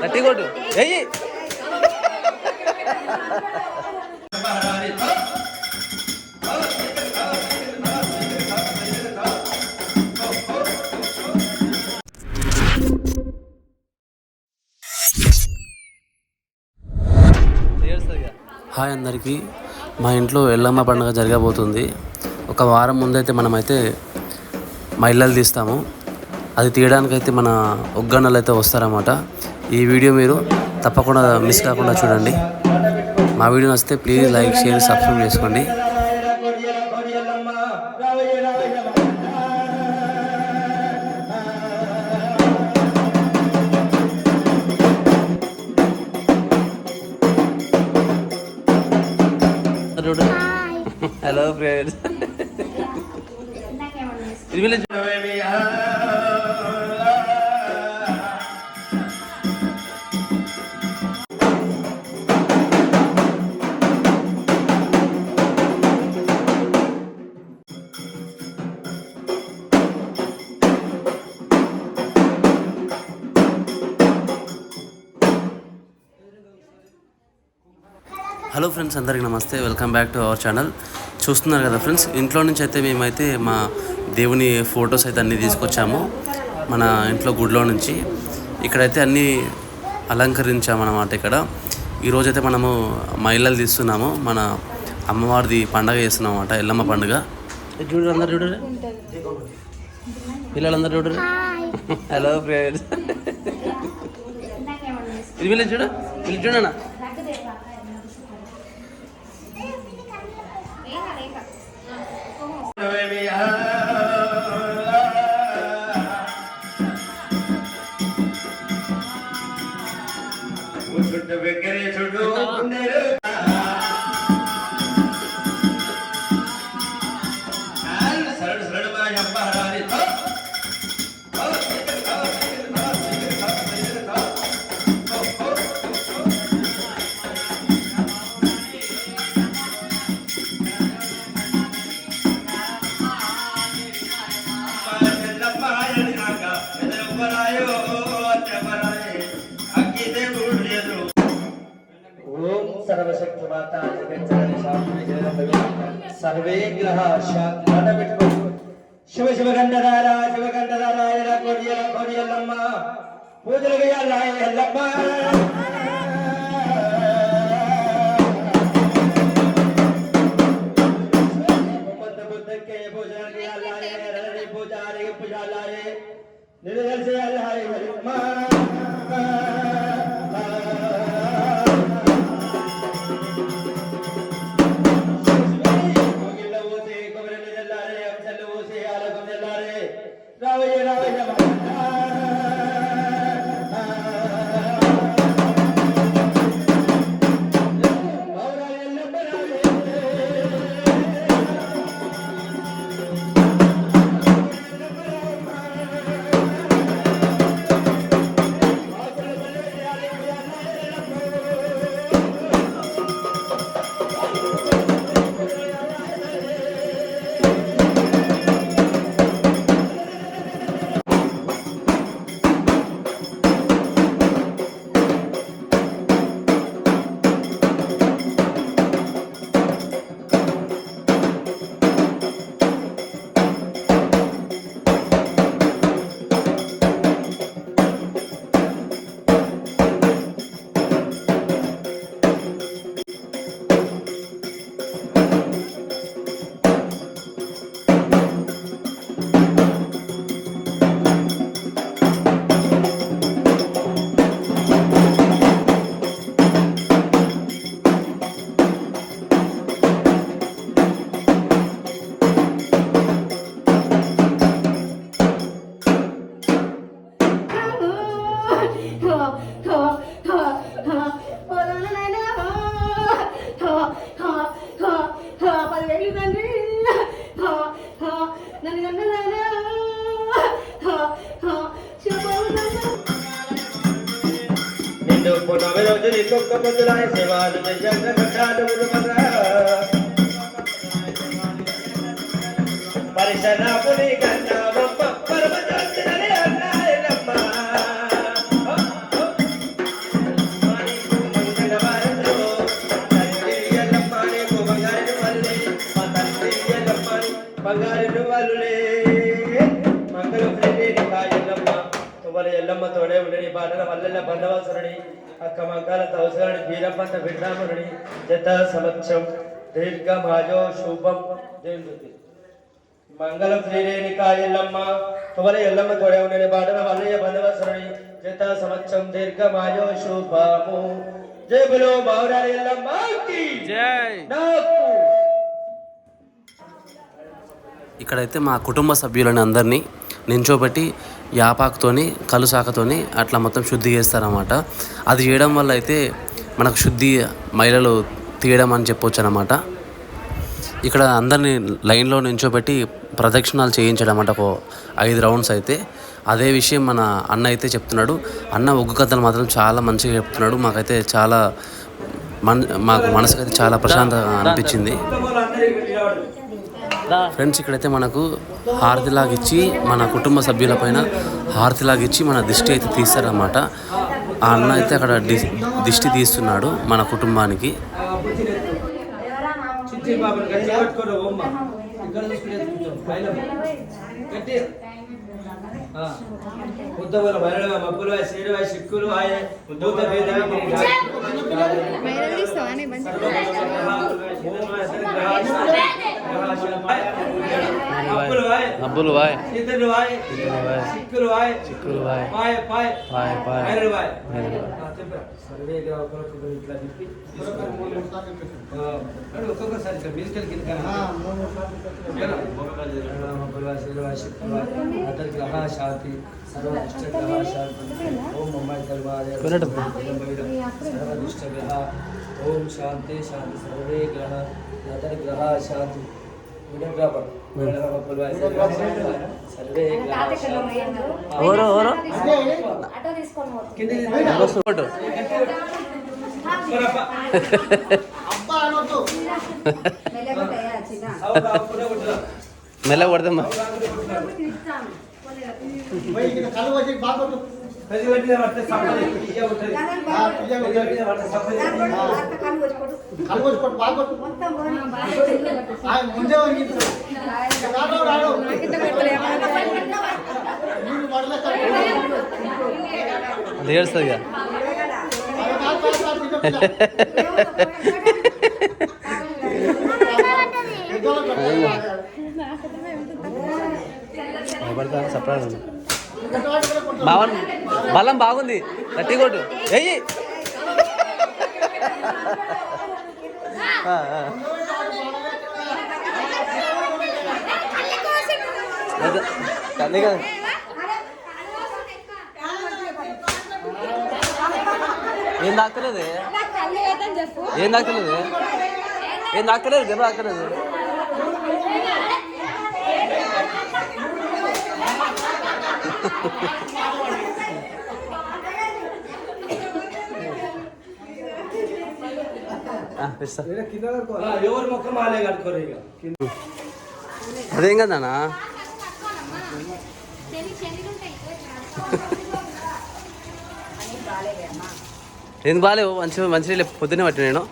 గట్టి కొట్టు ఎయ్యి. హాయ్ అందరికీ, మా ఇంట్లో ఎల్లమ్మ పండుగ జరగబోతుంది. ఒక వారం ముందైతే మనమైతే మా ఇళ్ళలు తీస్తాము. అది తీయడానికైతే మన ఒగ్గన్నలు అయితే వస్తారన్నమాట. ఈ వీడియో మీరు తప్పకుండా మిస్ కాకుండా చూడండి. మా వీడియో నచ్చితే ప్లీజ్ లైక్, షేర్, సబ్స్క్రైబ్ చేసుకోండి. హలో ఫ్రెండ్స్, హలో ఫ్రెండ్స్, అందరికీ నమస్తే. Welcome back to our channel. చూస్తున్నారు కదా ఫ్రెండ్స్, ఇంట్లో నుంచి అయితే మేమైతే మా దేవుని ఫొటోస్ అయితే అన్నీ తీసుకొచ్చాము మన ఇంట్లో గుడిలో నుంచి. ఇక్కడైతే అన్నీ అలంకరించామన్నమాట. ఇక్కడ ఈరోజైతే మనము మా ఇళ్ళలు తీస్తున్నాము. మన అమ్మవారిది పండగ చేస్తున్నాం అన్నమాట, ఎల్లమ్మ పండుగ. చూడరు అందరు, చూడరు పిల్లలందరూ చూడరు. హలో ఫ్రెండ్స్, ఇది వీళ్ళు చూడు, వీళ్ళు చూడన్నా. सर्वे ग्रह शिव शिव गंडधारा कोडियल्लम्म पूजल यल्लम्म बुद्ध के पूजन पूजारी पूजालाए निर्दल से यल्लम्म బంగారు నువ్వులే మంగళం శ్రీరేణికా ఎల్లమ్మ తువ్వల ఎల్లమ్మ తోడే ఉండని బాటల వల్లెల్ల బండవాసురుని అక్క మంకాల తవసరుని బీరపంత బిడ్డామురుని జత సమక్షం దీర్ఘమాజో శుభం దేవుడి మంగళం శ్రీరేణికా ఎల్లమ్మ తువ్వల ఎల్లమ్మ తోడే ఉండని బాటల వల్లెల్ల బండవాసురుని జత సమక్షం దీర్ఘమాజో శుభము జై బలో బావరారి ఎల్లమ్మకి జై. నాకు ఇక్కడైతే మా కుటుంబ సభ్యులని అందరినీ నించోబెట్టి యాపాకుతోని కలుసాకతోని అట్లా మొత్తం శుద్ధి చేస్తారన్నమాట. అది చేయడం వల్ల అయితే మనకు శుద్ధి మహిళలు తీయడం అని చెప్పొచ్చు అన్నమాట. ఇక్కడ అందరినీ లైన్లో నించోబెట్టి ప్రదక్షిణాలు చేయించడం అంటే ఒక 5 రౌండ్స్ అయితే. అదే విషయం మన అన్న అయితే చెప్తున్నాడు. అన్న ఒగ్గు కథలు మాత్రం చాలా మంచిగా చెప్తున్నాడు. మాకైతే చాలా మాకు మనసుకైతే చాలా ప్రశాంతంగా అనిపించింది. ఫ్రెండ్స్ ఇక్కడైతే మనకు హారతిలాగిచ్చి మన కుటుంబ సభ్యులపైన హారతిలాగిచ్చి మన దిష్టి అయితే తీస్తారన్నమాట. ఆ అన్న అయితే అక్కడ దిష్టి తీస్తున్నాడు మన కుటుంబానికి. అబ్బులు వాయ్ చిక్కులు వాయ్ చిక్కులు వాయ్ చిక్కులు వాయ్ పాయ్ పాయ్ పాయ్ పాయ్ ఐరల్ వాయ్ ఐరల్ వాయ్. ఒక్కొక్కసారి బిల్కెళ్ళి కింద శాంతి సర్వదుష్టగ్రహ శాంతి ఓం అమ్మాయి సర్వదుష్టగ్రహ ఓం శాంతి శాంతి సర్వే గ్రహ గ్రహ శాంతి ఎవరు ఎవరు మెల్ల కొడదమ్మా. ఏడుస్తుంది కదా. బావన్ బలం బాగుంది. గట్టి కొట్టు వెయ్యి. అదే కదా. ఏం తాకలేదు ఏం తాకలేదు ఏం తాకలేదు దెబ్బ తాకలేదు. ఎవరు మొక్క మాలే కట్టుకోరు ఇక అదేం కదనా. ఏం బాగాలేవు మంచిగా మంచిగా పొద్దున్నే పట్టి నేను